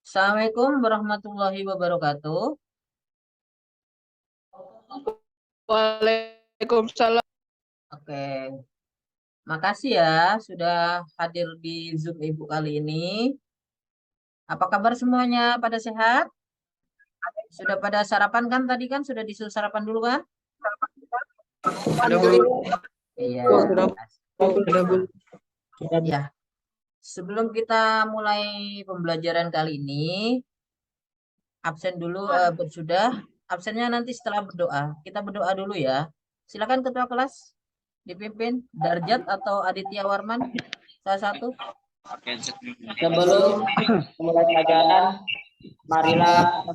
Assalamualaikum warahmatullahi wabarakatuh. Waalaikumsalam. Oke, makasih ya sudah hadir di Zoom Ibu kali ini. Apa kabar semuanya? Pada sehat? Sudah pada sarapan kan tadi kan? Sudah disuruh sarapan dulu kan? Halo, Iya. sudah Bu. Ya, sebelum kita mulai pembelajaran kali ini, absen dulu sudah. Absennya nanti setelah berdoa. Kita berdoa dulu ya. Silakan ketua kelas dipimpin Darjat atau Aditya Warman, salah satu. Sebelum memulai pelajaran, marilah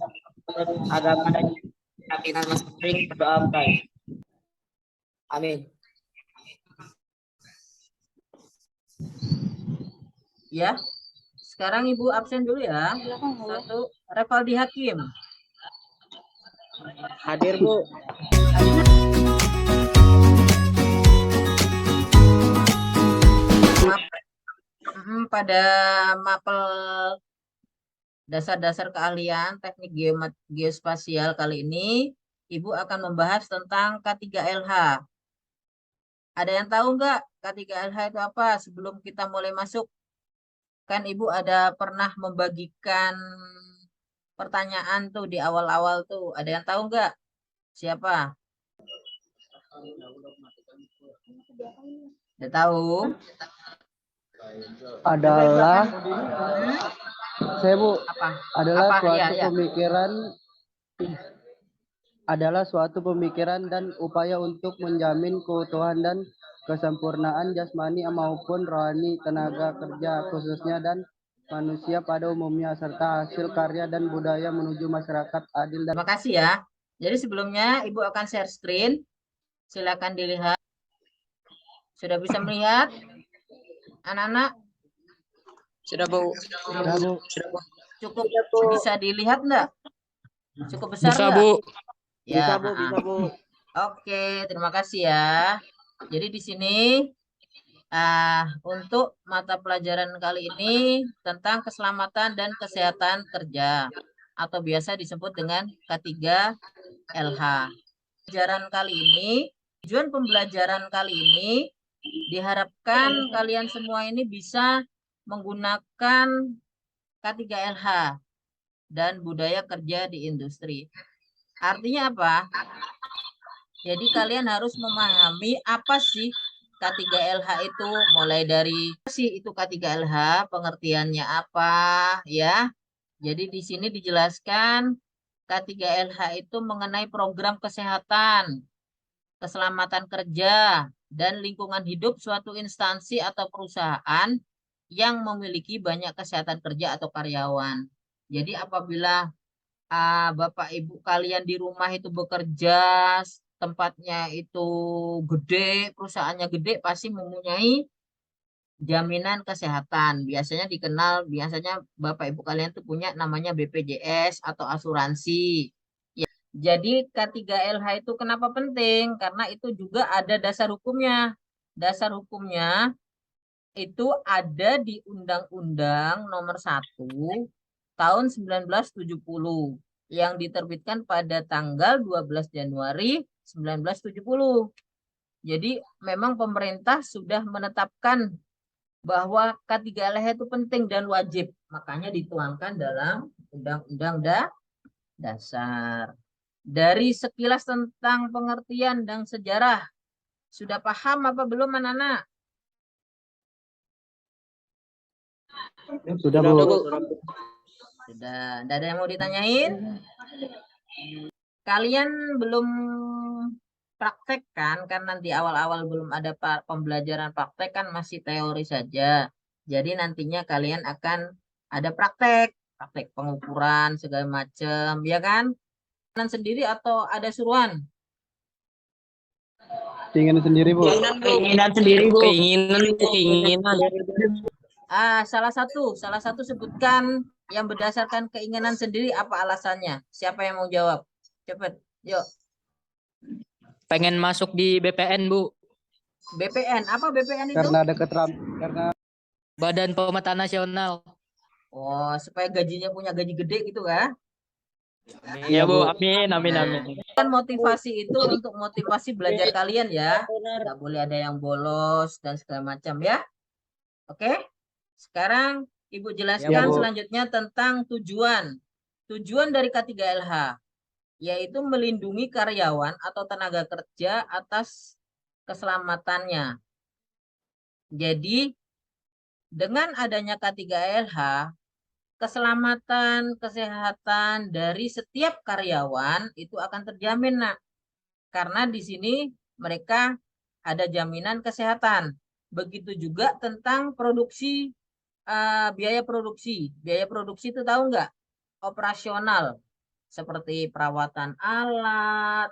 agama dan keyakinan masing-masing berdoa baik. Amin. Ya, sekarang Ibu absen dulu ya. Satu, Revaldi Hakim. Hadir, Bu. Pada mapel dasar-dasar keahlian teknik geospasial kali ini, Ibu akan membahas tentang K3LH. Ada yang tahu nggak K3LH itu apa? Sebelum kita mulai masuk, kan Ibu ada pernah membagikan pertanyaan tuh di awal-awal tuh. Ada yang tahu nggak? Siapa? Udah tahu? Adalah saya Bu Apa? adalah Apa? suatu Ya. pemikiran dan upaya untuk menjamin keutuhan dan kesempurnaan jasmani maupun rohani tenaga kerja khususnya dan manusia pada umumnya serta hasil karya dan budaya menuju masyarakat adil dan. Terima kasih ya. Jadi sebelumnya Ibu akan share screen. Silakan dilihat. Sudah bisa melihat anak-anak? Sudah Bu. Cukup bisa dilihat enggak? Cukup besar Bisa enggak? Bu. Ya. Bisa, Bu. Bisa, Bu. Oke, terima kasih ya. Jadi di sini untuk mata pelajaran kali ini tentang keselamatan dan kesehatan kerja atau biasa disebut dengan K3LH. Tujuan pembelajaran kali ini diharapkan kalian semua ini bisa menggunakan K3LH dan budaya kerja di industri. Artinya apa? Jadi kalian harus memahami apa sih K3LH itu, mulai dari itu K3LH, pengertiannya apa ya. Jadi di sini dijelaskan K3LH itu mengenai program kesehatan, keselamatan kerja, dan lingkungan hidup suatu instansi atau perusahaan yang memiliki banyak kesehatan kerja atau karyawan. Jadi apabila Bapak Ibu kalian di rumah itu bekerja, tempatnya itu gede, perusahaannya gede, pasti mempunyai jaminan kesehatan. Biasanya Bapak Ibu kalian tuh punya namanya BPJS atau asuransi. Ya, jadi K3LH itu kenapa penting? Karena itu juga ada dasar hukumnya. Dasar hukumnya itu ada di Undang-Undang Nomor 1 tahun 1970 yang diterbitkan pada tanggal 12 Januari 1970. Jadi memang pemerintah sudah menetapkan bahwa K3LH itu penting dan wajib. Makanya dituangkan dalam Undang-Undang Dasar. Dari sekilas tentang pengertian dan sejarah, sudah paham apa belum anak-anak? Sudah Bu. Sudah. Tidak ada yang mau ditanyain? Kalian belum praktek kan nanti awal-awal belum ada pembelajaran praktek kan, masih teori saja. Jadi nantinya kalian akan ada praktek pengukuran segala macam, ya kan? Kalian sendiri atau ada suruhan? Keinginan sendiri Bu. Keinginan sendiri, Bu. Keinginan. Salah satu sebutkan yang berdasarkan keinginan sendiri, apa alasannya? Siapa yang mau jawab? Cepet, yuk. Pengen masuk di BPN Bu. BPN, apa BPN itu? Karena ada karena Badan Pemetaan Nasional. Oh, supaya gajinya punya gaji gede gitu kan? Ya Bu, amin, amin, amin. Kan motivasi itu untuk motivasi belajar kalian ya. Nggak boleh ada yang bolos dan segala macam ya. Oke? Sekarang Ibu jelaskan Bu. selanjutnya tentang tujuan. Tujuan dari K3LH, yaitu melindungi karyawan atau tenaga kerja atas keselamatannya. Jadi, dengan adanya K3LH, keselamatan, kesehatan dari setiap karyawan itu akan terjamin, Nak. Karena di sini mereka ada jaminan kesehatan. Begitu juga tentang produksi, biaya produksi. Biaya produksi itu tahu nggak? Operasional, seperti perawatan alat,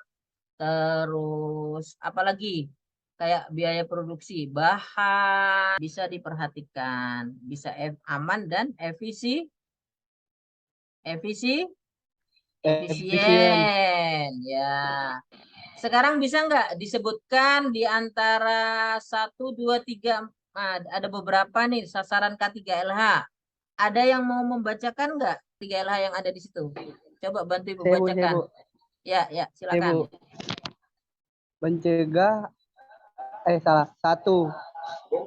terus apalagi kayak biaya produksi bahan bisa diperhatikan, bisa aman dan Efisien. efisien ya. Sekarang bisa nggak disebutkan di antara 1, 2, 3, ada beberapa nih sasaran K3LH. Ada yang mau membacakan nggak 3LH yang ada di situ? Coba bantu Ibu Saya, Bu. bacakan. Ya, Saya, silakan. Bu. Mencegah, salah. 1.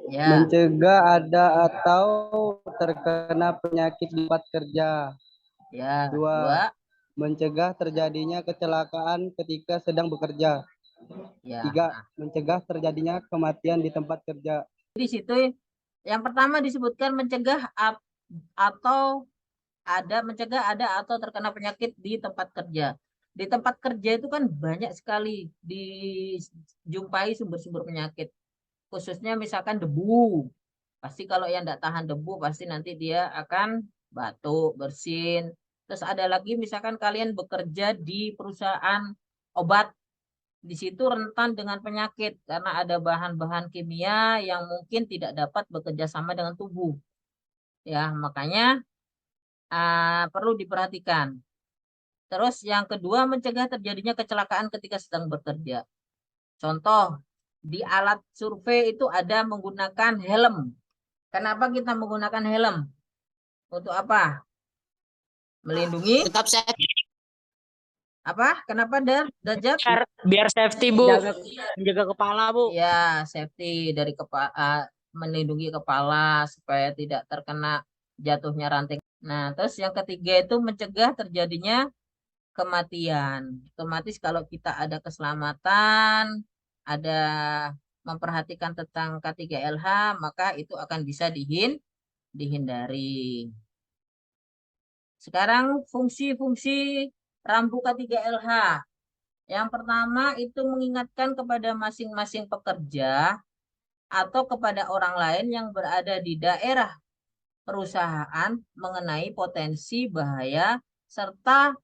Ya, Mencegah ada atau terkena penyakit di tempat kerja. ya. 2. 2, Mencegah terjadinya kecelakaan ketika sedang bekerja. ya. 3. Mencegah terjadinya kematian di tempat kerja. Di situ yang pertama disebutkan mencegah atau mencegah ada atau terkena penyakit di tempat kerja. Di tempat kerja itu kan banyak sekali dijumpai sumber-sumber penyakit. Khususnya misalkan debu. Pasti kalau yang tidak tahan debu pasti nanti dia akan batuk, bersin. Terus ada lagi misalkan kalian bekerja di perusahaan obat, di situ rentan dengan penyakit karena ada bahan-bahan kimia yang mungkin tidak dapat bekerja sama dengan tubuh. Ya, makanya perlu diperhatikan. Terus yang kedua mencegah terjadinya kecelakaan ketika sedang bekerja. Contoh, di alat survei itu ada menggunakan helm. Kenapa kita menggunakan helm? Untuk apa? Melindungi Tetap saya apa? Kenapa Darjat? Biar safety Bu, menjaga kepala, Bu. Ya, safety dari kepala, melindungi kepala supaya tidak terkena jatuhnya ranting. Nah, terus yang ketiga itu mencegah terjadinya kematian. Otomatis kalau kita ada keselamatan, ada memperhatikan tentang K3LH, maka itu akan bisa dihindari. Sekarang fungsi-fungsi rambu K3LH. Yang pertama itu mengingatkan kepada masing-masing pekerja atau kepada orang lain yang berada di daerah perusahaan mengenai potensi bahaya serta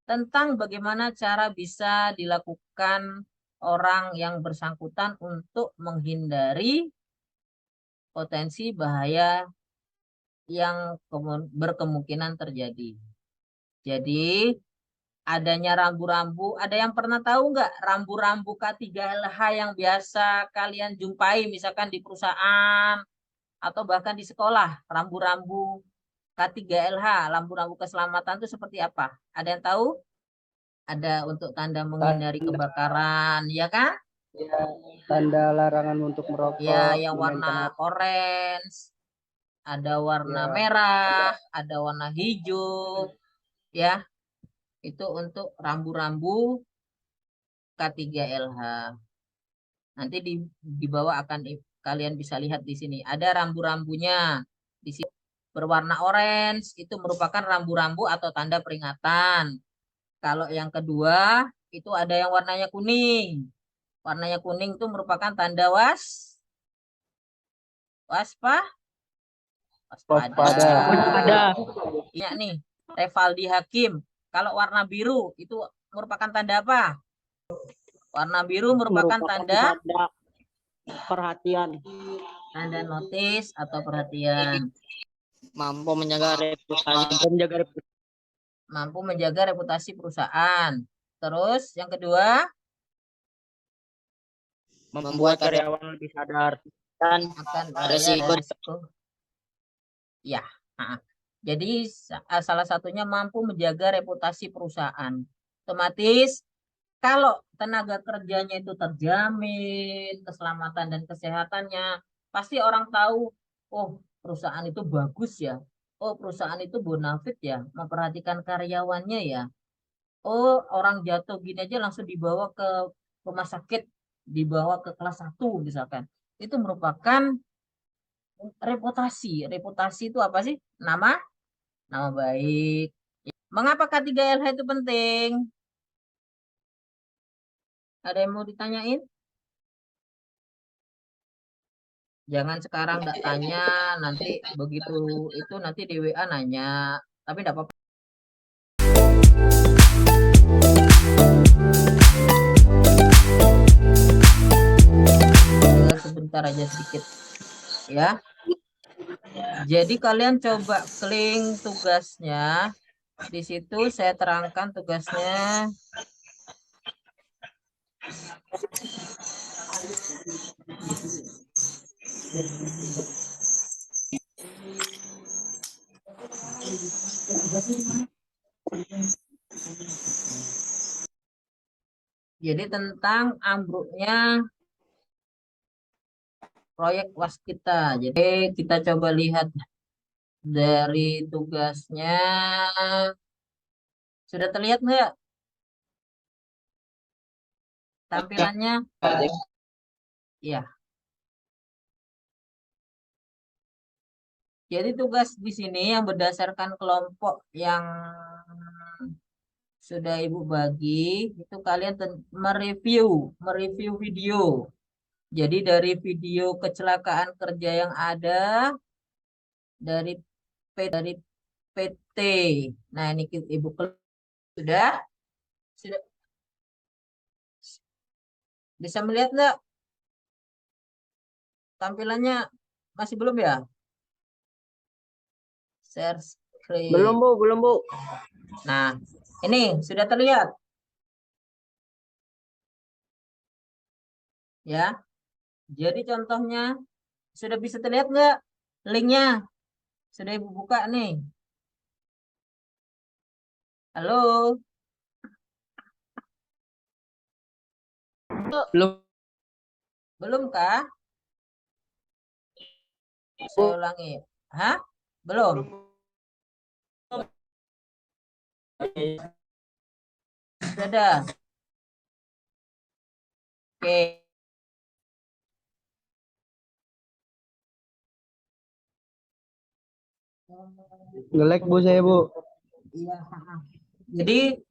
tentang bagaimana cara bisa dilakukan orang yang bersangkutan untuk menghindari potensi bahaya yang berkemungkinan terjadi. Jadi adanya rambu-rambu, ada yang pernah tahu nggak rambu-rambu K3LH yang biasa kalian jumpai misalkan di perusahaan atau bahkan di sekolah, rambu-rambu K3LH, rambu-rambu keselamatan itu seperti apa? Ada yang tahu? Ada untuk tanda menghindari kebakaran, ya kan? Ya, tanda larangan untuk Ya, merokok, yang warna memainkan orange, ada warna ya, merah, ada warna hijau, ya. Itu untuk rambu-rambu K3LH. Nanti di bawah akan kalian bisa lihat di sini. Ada rambu-rambunya. Di sini berwarna orange itu merupakan rambu-rambu atau tanda peringatan. Kalau yang kedua itu ada yang warnanya kuning. Warnanya kuning itu merupakan tanda waspada. waspada. ada. Iya nih, Revaldi Hakim. Kalau warna biru itu merupakan tanda apa? Warna biru merupakan tanda perhatian, tanda notis atau perhatian. mampu menjaga reputasi, Mampu menjaga reputasi perusahaan. Terus yang kedua membuat karyawan lebih sadar dan akan resiko. resiko. Ya. Nah, Jadi salah satunya mampu menjaga reputasi perusahaan. Otomatis kalau tenaga kerjanya itu terjamin, keselamatan dan kesehatannya, pasti orang tahu, oh perusahaan itu bagus ya. Oh perusahaan itu bonafit ya, memperhatikan karyawannya ya. Oh orang jatuh gini aja langsung dibawa ke rumah sakit, dibawa ke kelas 1 misalkan. Itu merupakan reputasi. Reputasi itu apa sih? Nama baik. Mengapa K3LH itu penting? Ada yang mau ditanyain? Jangan sekarang nggak tanya, nanti begitu itu nanti di WA nanya. Tapi nggak apa-apa. Sebentar aja sedikit ya. Jadi kalian coba klik tugasnya. Di situ saya terangkan tugasnya. Jadi tentang ambruknya proyek waskita. Jadi kita coba lihat dari tugasnya. Sudah terlihat nggak tampilannya? Iya. Jadi tugas di sini yang berdasarkan kelompok yang sudah Ibu bagi, itu kalian mereview video. Jadi dari video kecelakaan kerja yang ada dari PT. Nah, ini Ibu sudah sudah bisa melihat nggak tampilannya? Masih belum ya? Share screen. Belum, Bu. Nah, ini sudah terlihat. Ya. Jadi contohnya sudah bisa terlihat nggak linknya? Sudah Ibu buka nih. Halo? Belum. Belum kah? Saya ulangi. Hah? Belum? Sudah. Oke. Nge-lag Bu saya Bu. Iya. Jadi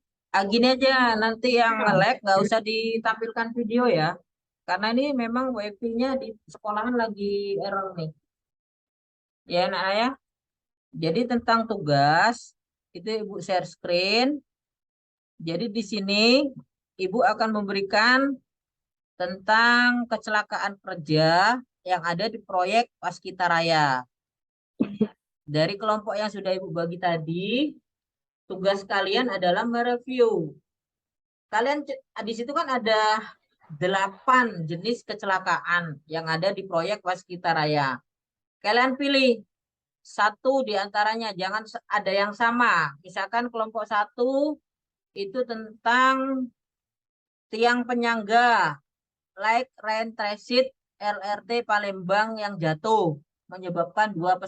gini aja, nanti yang nge-lag nggak usah ditampilkan video ya. Karena ini memang wifi-nya di sekolahan lagi error nih. Ya, nak ya. Jadi tentang tugas, itu Ibu share screen. Jadi di sini Ibu akan memberikan tentang kecelakaan kerja yang ada di proyek Waskita Raya. Dari kelompok yang sudah Ibu bagi tadi, tugas kalian adalah mereview. Kalian di situ kan ada 8 jenis kecelakaan yang ada di proyek Waskita Raya. Kalian pilih satu di antaranya, jangan ada yang sama. Misalkan kelompok 1 itu tentang tiang penyangga Light Rail Transit LRT Palembang yang jatuh menyebabkan 2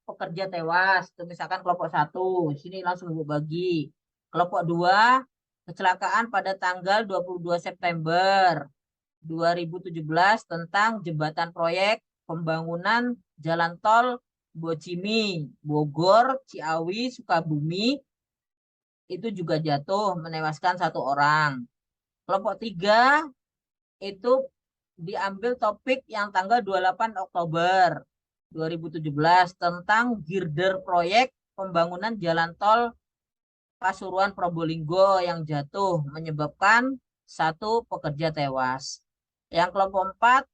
pekerja tewas. Itu misalkan kelompok 1. Sini langsung Ibu bagi. Kelompok 2 kecelakaan pada tanggal 22 September 2017 tentang jembatan proyek pembangunan jalan tol Bocimi, Bogor, Ciawi, Sukabumi itu juga jatuh menewaskan 1 orang. Kelompok 3 itu diambil topik yang tanggal 28 Oktober 2017 tentang girder proyek pembangunan jalan tol Pasuruan Probolinggo yang jatuh menyebabkan 1 pekerja tewas. Yang kelompok 4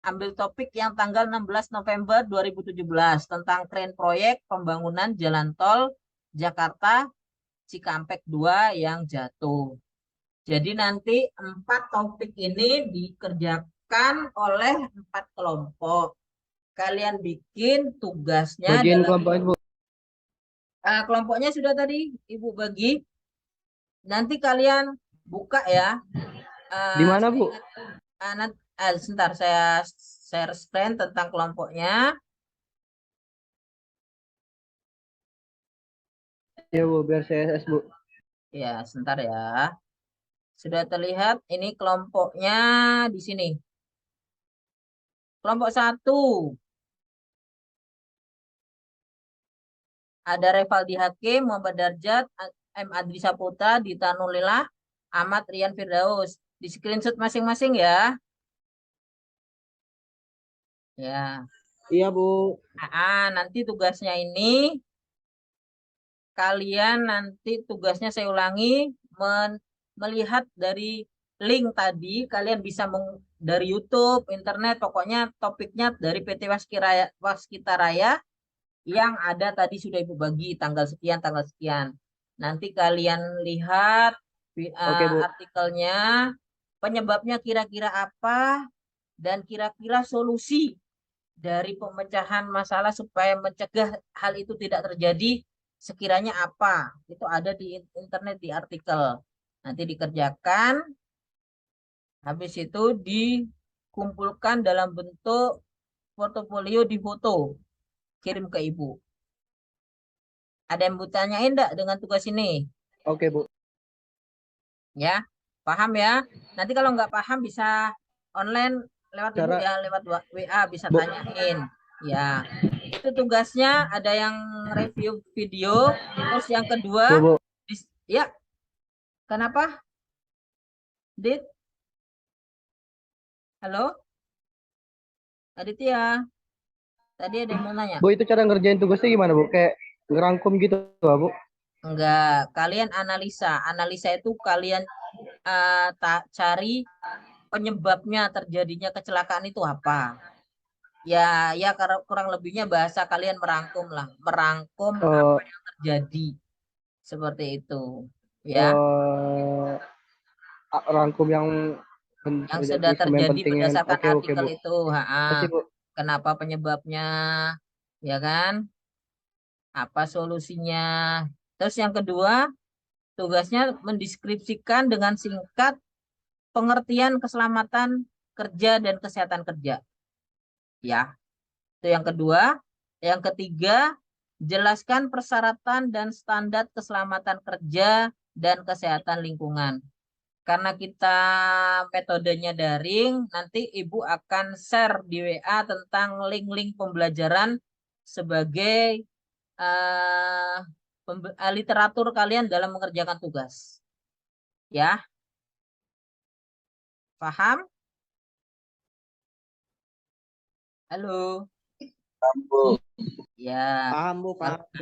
ambil topik yang tanggal 16 November 2017 tentang kren proyek pembangunan jalan tol Jakarta Cikampek 2 yang jatuh. Jadi nanti 4 topik ini dikerjakan oleh 4 kelompok. kalian bikin tugasnya Bagian dalam kelompoknya Bu. kelompoknya sudah tadi Ibu bagi. Nanti kalian buka ya. Di mana Saya Bu? ingat, sebentar saya share screen tentang kelompoknya. Ya Bu, biar CSS Bu. Ya, sebentar ya. Sudah terlihat ini kelompoknya di sini. Kelompok 1 ada Revaldi Hakim, Muhammad Darjat, M. Adri Saputra, Dita Nulilah, Ahmad Rian Firdaus. Di screenshot masing-masing ya. Ya. Iya, Bu. Nanti tugasnya ini kalian nanti tugasnya saya ulangi melihat dari link tadi kalian bisa dari YouTube, internet, pokoknya topiknya dari PT Waskita Raya yang ada tadi sudah Ibu bagi tanggal sekian, tanggal sekian. Nanti kalian lihat Oke Bu. artikelnya, penyebabnya kira-kira apa, dan kira-kira solusi dari pemecahan masalah supaya mencegah hal itu tidak terjadi sekiranya apa. Itu ada di internet di artikel. Nanti dikerjakan, habis itu dikumpulkan dalam bentuk portofolio di foto, kirim ke Ibu. Ada yang bertanyain enggak dengan tugas ini? Oke Bu. Ya, paham ya? Nanti kalau nggak paham bisa online lewat Ibu Cara ya, lewat WA bisa Bu. tanyain. Ya, itu tugasnya ada yang review video, terus yang kedua, Bu, Bu. ya, kenapa? Dit, halo, Aditya, tadi ada yang mau nanya. Bu, itu cara ngerjain tugasnya gimana Bu? Kayak ngerangkum gitu Bu? Enggak, kalian analisa. Analisa itu kalian cari penyebabnya terjadinya kecelakaan itu apa. Ya, ya kurang lebihnya bahasa kalian merangkum lah, merangkum apa yang terjadi seperti itu, ya. Rangkum yang Yang sudah terjadi pentingnya. berdasarkan Oke, oke artikel Bu. itu, Kasih Bu. kenapa penyebabnya, ya kan? Apa solusinya? Terus yang kedua, tugasnya mendeskripsikan dengan singkat pengertian keselamatan kerja dan kesehatan kerja, ya. Itu yang kedua. Yang ketiga, jelaskan persyaratan dan standar keselamatan kerja dan kesehatan lingkungan. Karena kita metodenya daring, nanti Ibu akan share di WA tentang link-link pembelajaran sebagai literatur kalian dalam mengerjakan tugas. Ya, paham? Halo. Ya. Paham, Bu. Paham,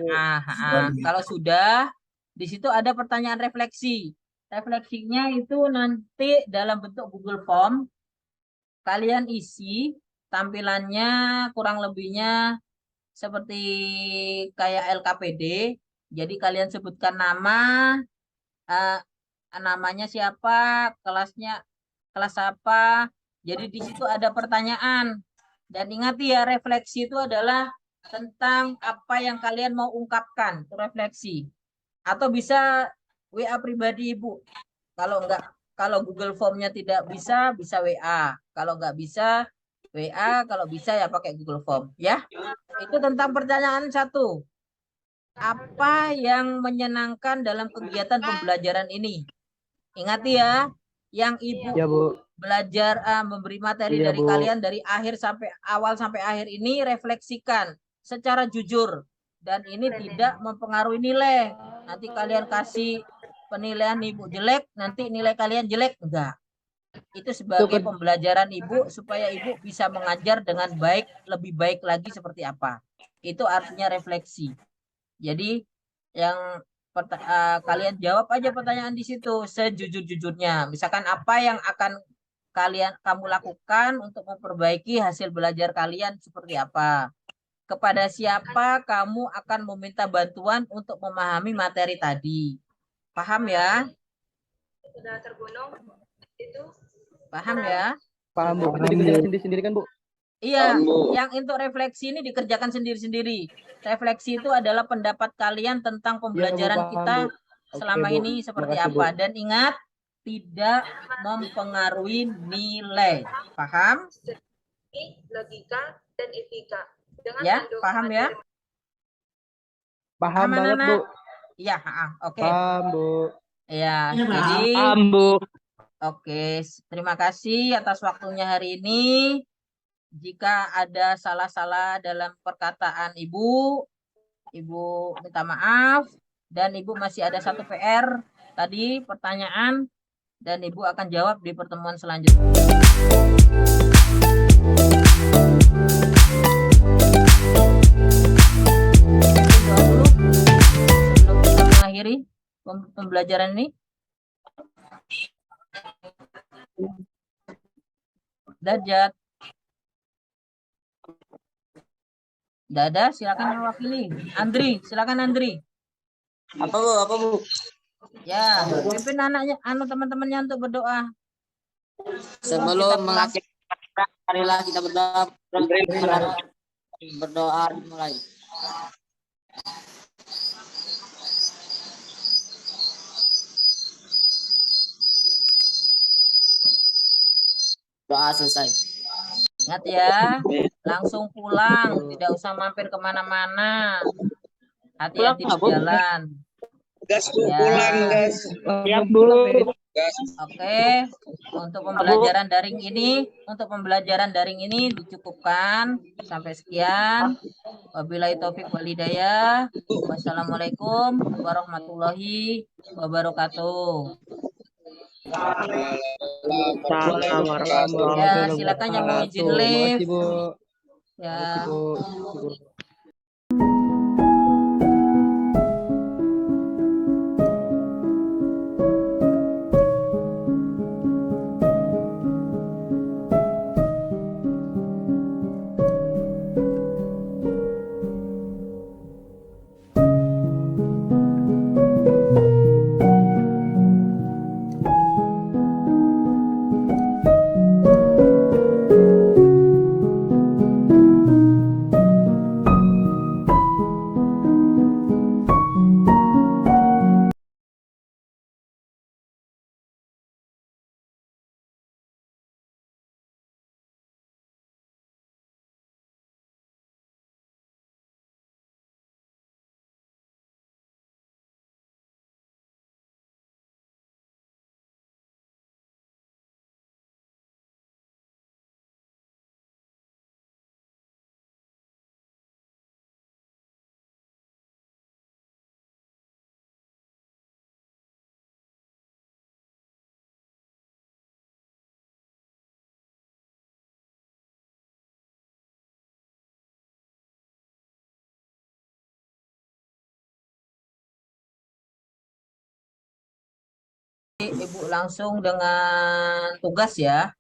Bu. Kalau sudah, di situ ada pertanyaan refleksi. Refleksinya itu nanti dalam bentuk Google Form. Kalian isi tampilannya kurang lebihnya seperti kayak LKPD. Jadi kalian sebutkan nama, namanya siapa, kelasnya kelas apa. Jadi di situ ada pertanyaan. Dan ingat ya, refleksi itu adalah tentang apa yang kalian mau ungkapkan, itu refleksi. Atau bisa WA pribadi Ibu. Kalau enggak, kalau Google Form-nya tidak bisa, bisa WA. Kalau enggak bisa, WA. Kalau bisa ya pakai Google Form. Ya, itu tentang pertanyaan 1. Apa yang menyenangkan dalam kegiatan pembelajaran ini? Ingat ya, yang Ibu Ya Bu. belajar memberi materi Iya, dari Bu. kalian dari awal sampai akhir ini refleksikan secara jujur dan ini tidak mempengaruhi nilai. Nanti kalian kasih penilaian Ibu jelek, nanti nilai kalian jelek, enggak. Itu sebagai pembelajaran Ibu supaya Ibu bisa mengajar dengan baik, lebih baik lagi seperti apa. Itu artinya refleksi. Jadi yang kalian jawab aja pertanyaan di situ sejujur-jujurnya. Misalkan apa yang akan kamu lakukan untuk memperbaiki hasil belajar kalian seperti apa? Kepada siapa kamu akan meminta bantuan untuk memahami materi tadi? Paham ya? Paham ya? Paham Bu. Itu dikerjain sendiri-sendiri kan Bu? Iya, yang untuk refleksi ini dikerjakan sendiri-sendiri. Refleksi itu adalah pendapat kalian tentang pembelajaran paham, kita Bu. selama Oke, Bu. ini seperti Makasih, Bu. apa. Dan ingat, tidak mempengaruhi nilai. Paham? Logika dan etika. Dengan Ya, mendukung paham ya? Paham Paham, banget, anak-anak? Bu. Iya, oke. Paham, Bu. Ya, jadi Paham, Bu. oke, terima kasih atas waktunya hari ini. Jika ada salah-salah dalam perkataan Ibu, Ibu minta maaf. Dan Ibu masih ada satu PR tadi, pertanyaan. Dan Ibu akan jawab di pertemuan selanjutnya. Doa dulu sebelum kita mengakhiri pembelajaran ini. Dajat. Dada, silakan mewakili. Andri, silakan Andri. Apa Bu? Apa Bu? Ya, pimpin anaknya, teman-temannya untuk berdoa. Sebelum Kita pulang. mengakhiri, marilah kita berdoa. Berdoa dimulai. Doa selesai. Ingat ya, langsung pulang, tidak usah mampir kemana-mana. Hati-hati di jalan. Gas Bu, Ya. pulang gas. Siap, Bu. Oke, untuk pembelajaran daring ini dicukupkan. Sampai sekian. Wabillahi taufik walhidayah. Wassalamualaikum warahmatullahi wabarakatuh. Ya, silakan yang mau izin live. Makasih, Bu. Ya. Makasih, Bu. Ibu langsung dengan tugas ya.